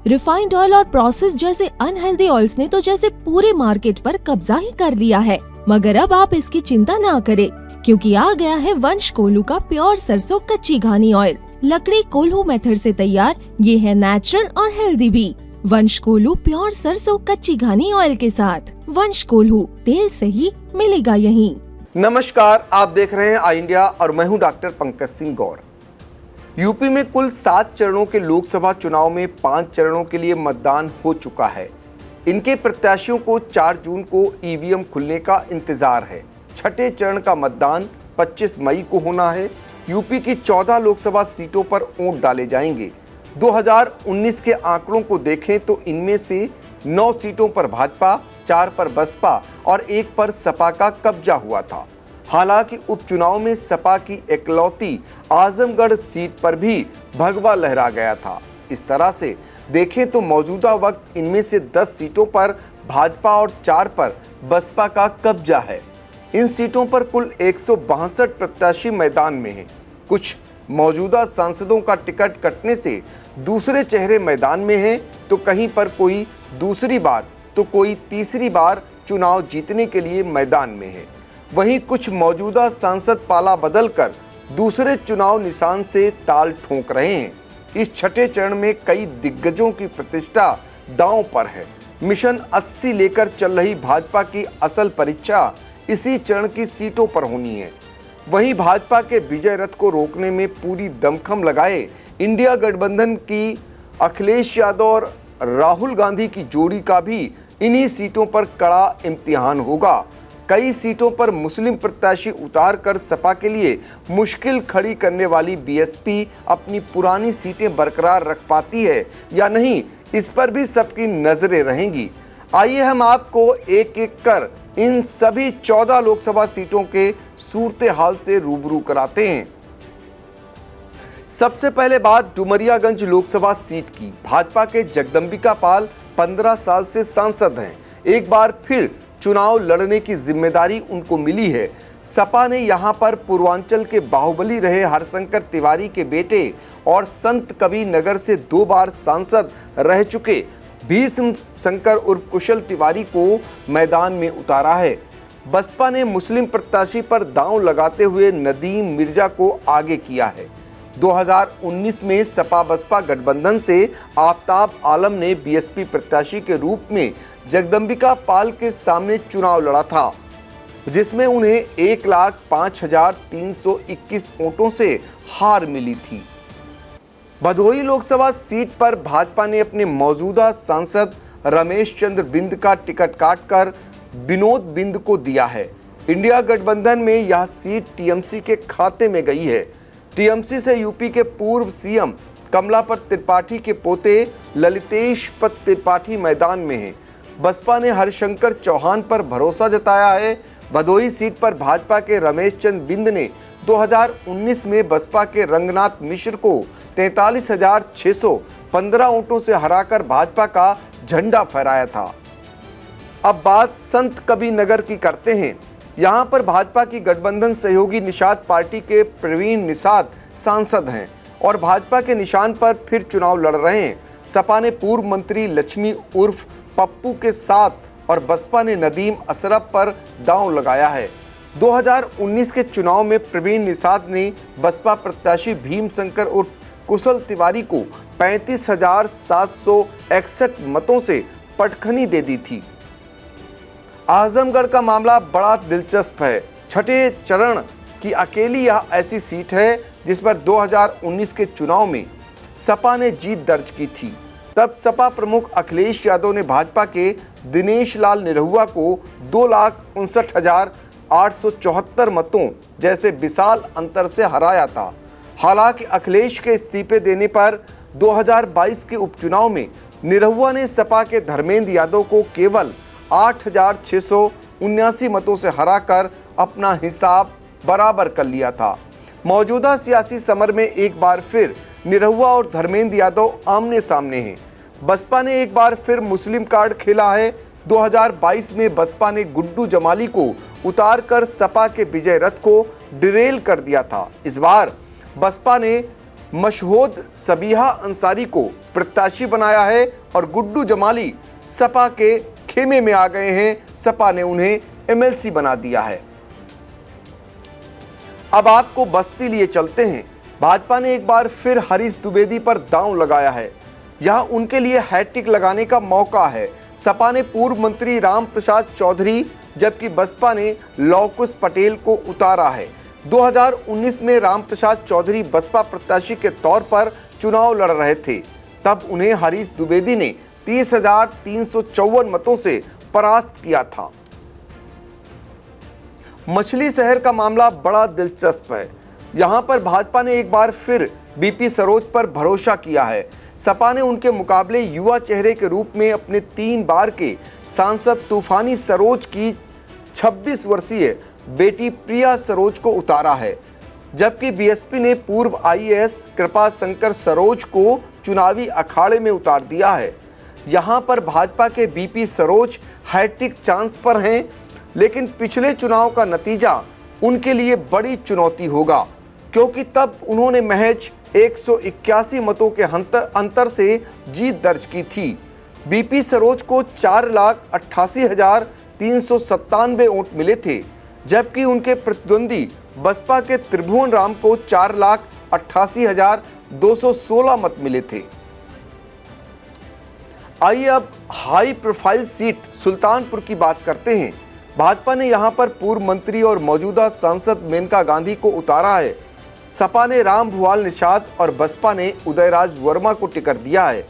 Refined oil और process जैसे unhealthy oils ने तो जैसे पूरे मार्केट पर कब्जा ही कर लिया है। मगर अब आप इसकी चिंता ना करें, क्योंकि आ गया है वंश कोल्हू का प्योर सरसों कच्ची घानी ऑयल। लकड़ी कोल्हू मेथड से तैयार ये है नेचुरल और हेल्दी भी। वंश कोल्हू प्योर सरसों कच्ची घानी ऑयल के साथ। वंश कोल्हू, तेल सही मिलेगा यहीं। नमस्कार, आप देख रहे हैं आई इंडिया और मैं हूं डॉक्टर पंकज सिंह गौर। यूपी में कुल 7 चरणों के लोकसभा चुनाव में 5 चरणों के लिए मतदान हो चुका है। इनके प्रत्याशियों को 4 जून को ईवीएम खुलने का इंतजार है। छठे चरण का मतदान 25 मई को होना है। यूपी की 14 लोकसभा सीटों पर वोट डाले जाएंगे। 2019 के आंकड़ों को देखें तो इनमें से 9 सीटों पर भाजपा, 4 पर बसपा और 1 पर सपा का कब्जा हुआ था। हालांकि उपचुनाव में सपा की इकलौती आजमगढ़ सीट पर भी भगवा लहरा गया था। इस तरह से देखें तो मौजूदा वक्त इनमें से 10 सीटों पर भाजपा और 4 पर बसपा का कब्जा है। इन सीटों पर कुल 162 प्रत्याशी मैदान में हैं। कुछ मौजूदा सांसदों का टिकट कटने से दूसरे चेहरे मैदान में हैं, तो कहीं पर कोई दूसरी बार तो कोई तीसरी बार चुनाव जीतने के लिए मैदान में है। वहीं कुछ मौजूदा सांसद पाला बदलकर दूसरे चुनाव निशान से ताल ठोक रहे हैं। इस छठे चरण में कई दिग्गजों की प्रतिष्ठा दांव पर है। मिशन 80 लेकर चल रही भाजपा की असल परीक्षा इसी चरण की सीटों पर होनी है। वहीं भाजपा के विजय रथ को रोकने में पूरी दमखम लगाए इंडिया गठबंधन की अखिलेश यादव और राहुल गांधी की जोड़ी का भी इन्हीं सीटों पर कड़ा इम्तिहान होगा। कई सीटों पर मुस्लिम प्रत्याशी उतार कर सपा के लिए मुश्किल खड़ी करने वाली बीएसपी अपनी पुरानी सीटें बरकरार रख पाती है या नहीं, इस पर भी सबकी नजरें रहेंगी। आइए हम आपको एक एक कर इन सभी 14 लोकसभा सीटों के सूरत हाल से रूबरू कराते हैं। सबसे पहले बात डुमरियागंज लोकसभा सीट की। भाजपा के जगदंबिका पाल 15 साल से सांसद हैं। एक बार फिर चुनाव लड़ने की जिम्मेदारी उनको मिली है। सपा ने यहां पर पूर्वांचल के बाहुबली रहे हरशंकर तिवारी के बेटे और संत कबीर नगर से 2 बार सांसद रह चुके भीष्म शंकर उर्फ कुशल तिवारी को मैदान में उतारा है। बसपा ने मुस्लिम प्रत्याशी पर दांव लगाते हुए नदीम मिर्जा को आगे किया है। 2019 में सपा बसपा गठबंधन से आफताब आलम ने बीएसपी प्रत्याशी के रूप में जगदंबिका पाल के सामने चुनाव लड़ा था, जिसमें उन्हें 1,05,321 वोटों से हार मिली थी। भदोही लोकसभा सीट पर भाजपा ने अपने मौजूदा सांसद रमेश चंद्र बिंद का टिकट काटकर विनोद बिंद को दिया है। इंडिया गठबंधन में यह सीट टीएमसी के खाते में गई है। टीएमसी से यूपी के पूर्व सीएम कमलापत त्रिपाठी के पोते ललितेश पत त्रिपाठी मैदान में हैं। बसपा ने हरिशंकर चौहान पर भरोसा जताया है। भदोही सीट पर भाजपा के रमेश चंद्र बिंद ने 2019 में बसपा के रंगनाथ मिश्र को 43,615 वोटों से हराकर भाजपा का झंडा फहराया था। अब बात संत कबीर नगर की करते हैं। यहां पर भाजपा की गठबंधन सहयोगी निषाद पार्टी के प्रवीण निषाद सांसद हैं और भाजपा के निशान पर फिर चुनाव लड़ रहे हैं। सपा ने पूर्व मंत्री लक्ष्मी उर्फ पप्पू के साथ और बसपा ने नदीम अशरफ पर दांव लगाया है। 2019 के चुनाव में प्रवीण निषाद ने बसपा प्रत्याशी भीम शंकर उर्फ कुशल तिवारी को 35,761 मतों से पटखनी दे दी थी। आजमगढ़ का मामला बड़ा दिलचस्प है। छठे चरण की अकेली यह ऐसी सीट है जिस पर 2019 के चुनाव में सपा ने जीत दर्ज की थी। तब सपा प्रमुख अखिलेश यादव ने भाजपा के दिनेश लाल निरहुआ को 2,59,874 मतों जैसे विशाल अंतर से हराया था। हालांकि अखिलेश के इस्तीफे देने पर 2022 के उपचुनाव में निरहुआ ने सपा के धर्मेंद्र यादव को केवल 8,679 मतों से हराकर अपना हिसाब बराबर कर लिया था। मौजूदा सियासी समर में एक बार फिर निरहुआ और धर्मेंद्र यादव आमने सामने हैं। बसपा ने एक बार फिर मुस्लिम कार्ड खेला है। 2022 में बसपा ने गुड्डू जमाली को उतारकर सपा के विजय रथ को डिरेल कर दिया था। इस बार बसपा ने मशहूद सबीहा अंसारी को प्रत्याशी बनाया है और गुड्डू जमाली सपा के खेमे में आ गए हैं। सपा ने उन्हें एमएलसी बना दिया है। अब आपको बस्ती लिए चलते हैं। भाजपा ने एक बार फिर हरीश द्विवेदी पर दांव लगाया है। यहां उनके लिए हैट्रिक लगाने का मौका है। सपा ने पूर्व मंत्री राम प्रसाद चौधरी जबकि बसपा ने लवकुश पटेल को उतारा है। 2019 में राम प्रसाद चौधरी बसपा प्रत्याशी के तौर पर चुनाव लड़ रहे थे। तब उन्हें हरीश द्विवेदी ने 30,354 मतों से परास्त किया था। मछली शहर का मामला बड़ा दिलचस्प है। यहां पर भाजपा ने एक बार फिर बीपी सरोज पर भरोसा किया है। सपा ने उनके मुकाबले युवा चेहरे के रूप में अपने 3 बार के सांसद तूफानी सरोज की 26 वर्षीय बेटी प्रिया सरोज को उतारा है, जबकि बीएसपी ने पूर्व आईएएस कृपा शंकर सरोज को चुनावी अखाड़े में उतार दिया है। यहां पर भाजपा के बीपी सरोज हैट्रिक चांस पर हैं, लेकिन पिछले चुनाव का नतीजा उनके लिए बड़ी चुनौती होगा, क्योंकि तब उन्होंने महज 181 मतों के अंतर से जीत दर्ज की थी। बीपी सरोज को 4,88,397 वोट मिले थे, जबकि उनके प्रतिद्वंदी बसपा के त्रिभुवन राम को 4,88,216 मत मिले थे। आइए अब हाई प्रोफाइल सीट सुल्तानपुर की बात करते हैं। भाजपा ने यहां पर पूर्व मंत्री और मौजूदा सांसद मेनका गांधी को उतारा है। सपा ने राम भुवाल निषाद और बसपा ने उदयराज वर्मा को टिकट दिया है।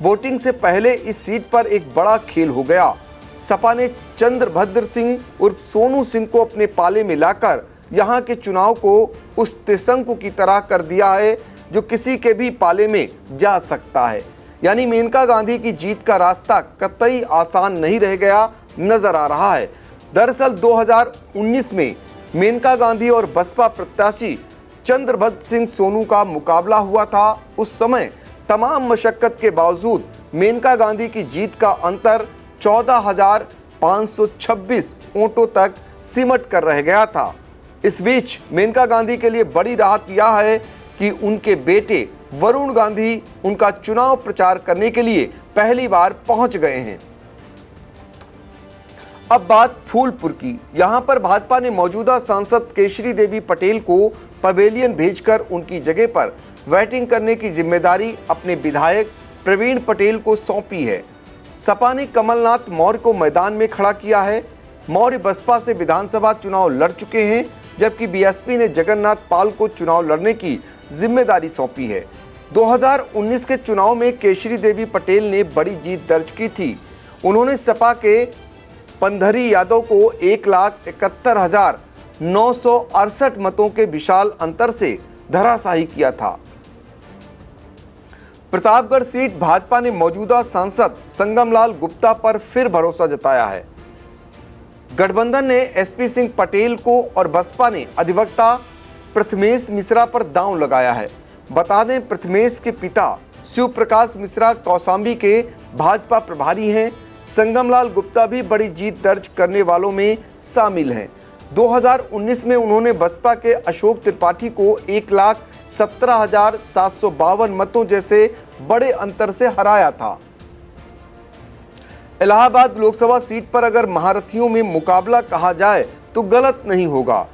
वोटिंग से पहले इस सीट पर एक बड़ा खेल हो गया। सपा ने चंद्रभद्र सिंह उर्फ सोनू सिंह को अपने पाले में लाकर यहां के चुनाव को उस त्रिशंकु की तरह कर दिया है जो किसी के भी पाले में जा सकता है। यानी मेनका गांधी की जीत का रास्ता कतई आसान नहीं रह गया नजर आ रहा है। दरअसल 2019 में मेनका गांधी और बसपा प्रत्याशी चंद्रभद्र सिंह सोनू का मुकाबला हुआ था। उस समय तमाम मशक्कत के बावजूद मेनका गांधी की जीत का अंतर 14,526 वोटों तक सिमट कर रह गया था। इस बीच मेनका गांधी के लिए बड़ी राहत यह है कि उनके बेटे वरुण गांधी उनका चुनाव प्रचार करने के लिए पहली बार पहुंच गए हैं। अब बात फूलपुर की। यहां पर भाजपा ने मौजूदा सांसद केशरी देवी पटेल को पवेलियन भेजकर उनकी जगह पर वेटिंग करने की जिम्मेदारी अपने विधायक प्रवीण पटेल को सौंपी है। सपा ने कमलनाथ मौर्य को मैदान में खड़ा किया है। मौर्य बसपा से विधानसभा चुनाव लड़ चुके हैं, जबकि बीएसपी ने जगन्नाथ पाल को चुनाव लड़ने की जिम्मेदारी सौंपी है। 2019 के चुनाव में केशरी देवी पटेल ने बड़ी जीत दर्ज की थी। उन्होंने सपा के पंधरी यादव को 1,71,968 मतों के विशाल अंतर से धराशायी किया था। प्रतापगढ़ सीट भाजपा ने मौजूदा सांसद संगमलाल गुप्ता पर फिर भरोसा जताया है। गठबंधन ने एसपी सिंह पटेल को और बसपा ने अधिवक्ता प्रथमेश मिश्रा पर दांव लगाया है। बता दें, प्रथमेश के पिता शिव प्रकाश मिश्रा कौशाम्बी के भाजपा प्रभारी हैं। संगमलाल गुप्ता भी बड़ी जीत दर्ज करने वालों में शामिल हैं। 2019 में उन्होंने बसपा के अशोक त्रिपाठी को 1,17,752 मतों जैसे बड़े अंतर से हराया था। इलाहाबाद लोकसभा सीट पर अगर महारथियों में मुकाबला कहा जाए तो गलत नहीं होगा।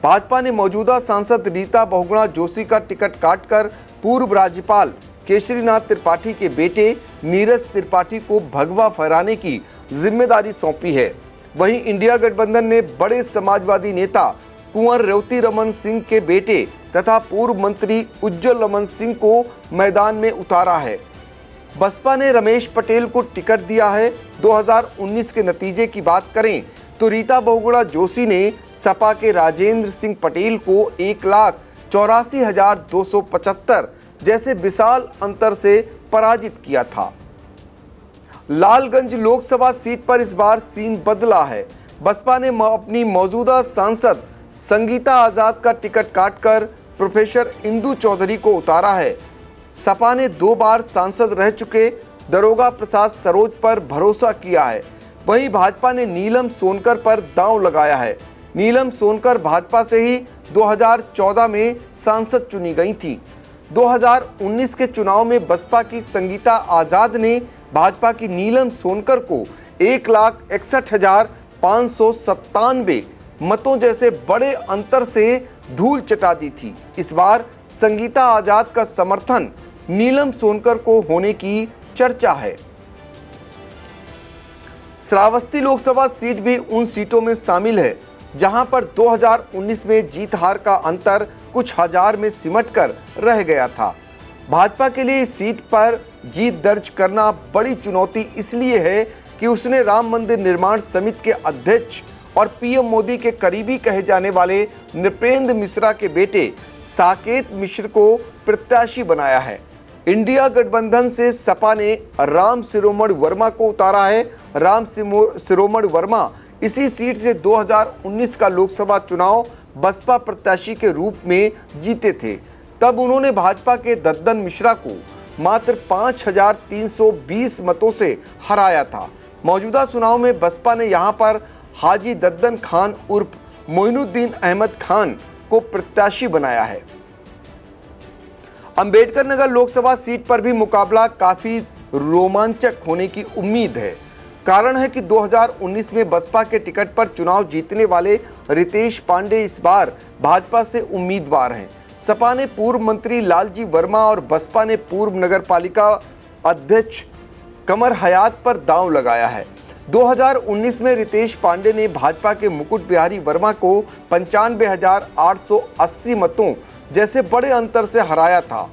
भाजपा ने मौजूदा सांसद रीता बहुगुणा जोशी का टिकट काटकर पूर्व राज्यपाल केशरीनाथ त्रिपाठी के बेटे नीरज त्रिपाठी को भगवा फहराने की जिम्मेदारी सौंपी है। वहीं इंडिया गठबंधन ने बड़े समाजवादी नेता कुंवर रेवती रमन सिंह के बेटे तथा पूर्व मंत्री उज्जवल रमन सिंह को मैदान में उतारा है। बसपा ने रमेश पटेल को टिकट दिया है। 2019 के नतीजे की बात करें तो रीता बहुगुणा जोशी ने सपा के राजेंद्र सिंह पटेल को 1,84,275 जैसे विशाल अंतर से पराजित किया था। लालगंज लोकसभा सीट पर इस बार सीन बदला है। बसपा ने अपनी मौजूदा सांसद संगीता आजाद का टिकट काटकर प्रोफेसर इंदु चौधरी को उतारा है। सपा ने 2 बार सांसद रह चुके दरोगा प्रसाद सरोज पर भरोसा किया है। वहीं भाजपा ने नीलम सोनकर पर दांव लगाया है। नीलम सोनकर भाजपा से ही 2014 में सांसद चुनी गई थी। 2019 के चुनाव में बसपा की संगीता आजाद ने भाजपा की नीलम सोनकर को 1,61,597 मतों जैसे बड़े अंतर से धूल चटा दी थी। इस बार संगीता आजाद का समर्थन नीलम सोनकर को होने की चर्चा है। श्रावस्ती लोकसभा सीट भी उन सीटों में शामिल है जहां पर 2019 में जीत हार का अंतर कुछ हजार में सिमटकर रह गया था। भाजपा के लिए इस सीट पर जीत दर्ज करना बड़ी चुनौती इसलिए है कि उसने राम मंदिर निर्माण समिति के अध्यक्ष और पीएम मोदी के करीबी कहे जाने वाले नृपेंद्र मिश्रा के बेटे साकेत मिश्र को प्रत्याशी बनाया है। इंडिया गठबंधन से सपा ने राम शिरोमणि वर्मा को उतारा है। राम शिरोमणि वर्मा इसी सीट से 2019 का लोकसभा चुनाव बसपा प्रत्याशी के रूप में जीते थे। तब उन्होंने भाजपा के दद्दन मिश्रा को मात्र 5,320 मतों से हराया था। मौजूदा चुनाव में बसपा ने यहां पर हाजी दद्दन खान उर्फ मोइनुद्दीन अहमद खान को प्रत्याशी बनाया है। अंबेडकर नगर लोकसभा सीट पर भी मुकाबला काफी रोमांचक होने की उम्मीद है। कारण है कि 2019 में बसपा के टिकट पर चुनाव जीतने वाले रितेश पांडे इस बार भाजपा से उम्मीदवार हैं। सपा ने पूर्व मंत्री लालजी वर्मा और बसपा ने पूर्व नगरपालिका अध्यक्ष कमर हयात पर दांव लगाया है। 2019 में रितेश पांडे ने भाजपा के मुकुट बिहारी वर्मा को 95,880 मतों जैसे बड़े अंतर से हराया था।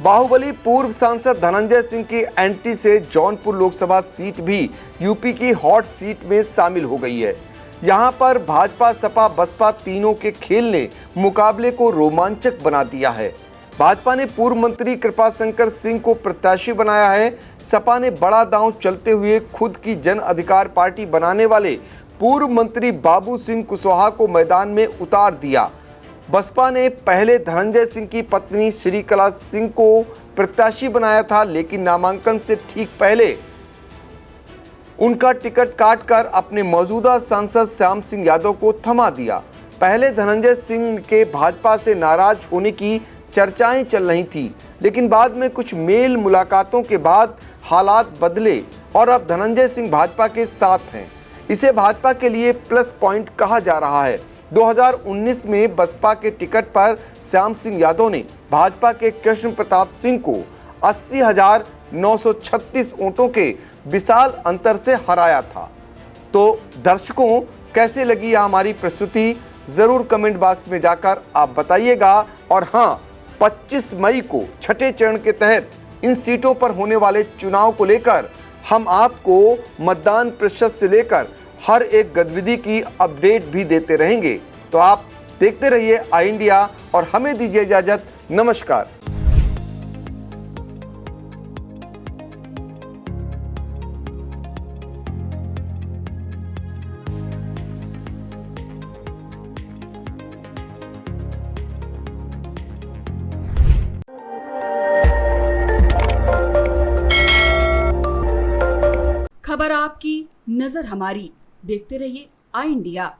बाहुबली पूर्व सांसद धनंजय सिंह की एंट्री से जौनपुर लोकसभा सीट भी यूपी की हॉट सीट में शामिल हो गई है। यहां पर भाजपा सपा बसपा तीनों के खेल ने मुकाबले को रोमांचक बना दिया है। भाजपा ने पूर्व मंत्री कृपाशंकर सिंह को प्रत्याशी बनाया है। सपा ने बड़ा दांव चलते हुए खुद की जन अधिकार पार्टी बनाने वाले पूर्व मंत्री बाबू सिंह कुशवाहा को मैदान में उतार दिया। बसपा ने पहले धनंजय सिंह की पत्नी श्रीकला सिंह को प्रत्याशी बनाया था, लेकिन नामांकन से ठीक पहले उनका टिकट काटकर अपने मौजूदा सांसद श्याम सिंह यादव को थमा दिया। पहले धनंजय सिंह के भाजपा से नाराज होने की चर्चाएं चल रही थी, लेकिन बाद में कुछ मेल मुलाकातों के बाद हालात बदले और अब धनंजय सिंह भाजपा के साथ हैं। इसे भाजपा के लिए प्लस पॉइंट कहा जा रहा है। 2019 में बसपा के टिकट पर श्याम सिंह यादव ने भाजपा के कृष्ण प्रताप सिंह को 80,936 वोटों के विशाल अंतर से हराया था। तो दर्शकों, कैसे लगी यह हमारी प्रस्तुति, जरूर कमेंट बॉक्स में जाकर आप बताइएगा। और हाँ, 25 मई को छठे चरण के तहत इन सीटों पर होने वाले चुनाव को लेकर हम आपको मतदान प्रतिशत से लेकर हर एक गतिविधि की अपडेट भी देते रहेंगे। तो आप देखते रहिए आई इंडिया और हमें दीजिए इजाजत। नमस्कार। खबर आपकी, नजर हमारी। देखते रहिए आई इंडिया।